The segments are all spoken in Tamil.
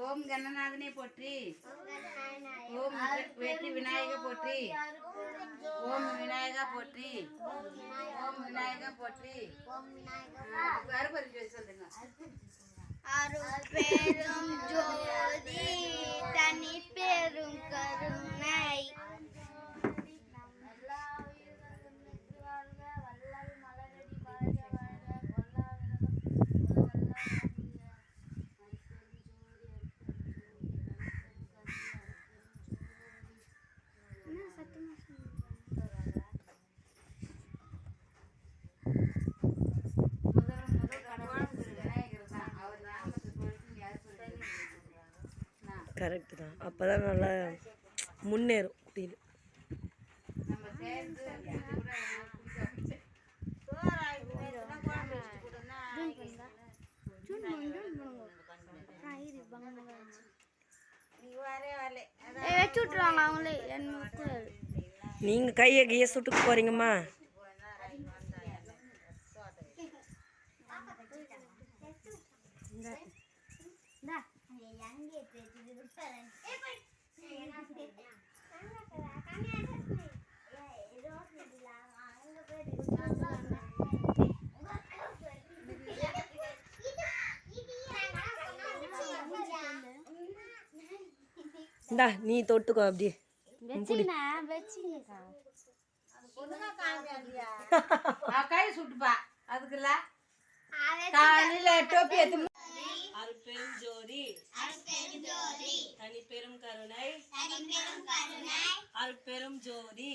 ஓம் கணநாதனே போற்றி. ஓம் வெற்றி விநாயக போற்றி. ஓம் விநாயகா போற்றி. ஓம் விநாயகா போற்றி. அருபரி சொல்லுங்க. அருட்பெரும் ஜோதி தனி பெரும் கருணை கரெக்டு தான். அப்போ தான் நல்லா முன்னேறும் குடியில். நீங்கள் கையை கையை சுட்டுக்கு போகிறீங்கம்மா. இந்தா நீ தொட்டுக்கோ அப்படியே. கை சுட்டுப்பா அதுக்குல்ல காலையில டோப்பி எடுத்து. அருட்பெரும் ஜோதி தனிப்பெரும் கருணை அருட்பெரும் ஜோதி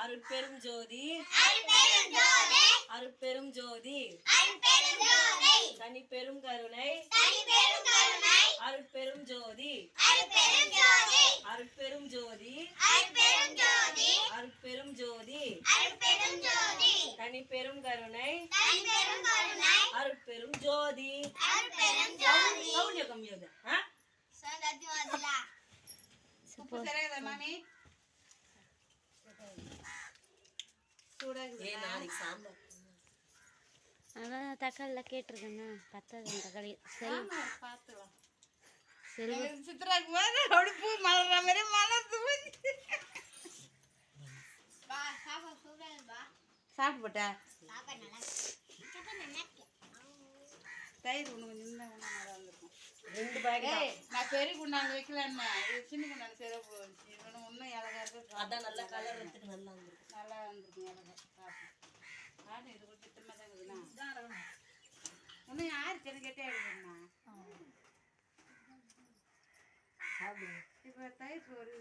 அருட்பெரும் ஜோதி அருட்பெரும் ஜோதி தனிப்பெரும் கருணை அருட்பெரும் ஜோதி அருட்பெரும் ஜோதி அருட்பெரும் ஜோதி தனிப்பெரும் கருணை அருட்பெரும் ஜோதி. கம்மியாகுது. உப்பு சரியாகுதா மாமி? அதான் தக்காளியில் கேட்டிருக்கேண்ணா பத்தாது தக்காளி. சித்ராக்கு போது அடுப்பு மலர்ற மாதிரி மலர்ந்து சாப்பிட்டு போட்டா தயிர் ஒன்று கொஞ்சம் நல்லா வந்துருக்கும். 2 பாக்கெட். நான் பெரிய குண்டாங்க வைக்கலன்னா இது சின்ன குண்டாங்க சிறப்பு வந்துச்சு. இவனு இன்னும் இலகா இருக்கு. அதான் நல்ல கலர் எடுத்துட்டு நல்லா வந்துருக்கும். நல்லா வந்துருக்கும் இலகா சாப்பிட்டு. இது கூட திட்டமாக தான் இருக்குதுண்ணா. இன்னும் யாருக்கு எனக்கு கேட்டே இருக்குதுண்ணா. இப்போ தயிர் ஒரு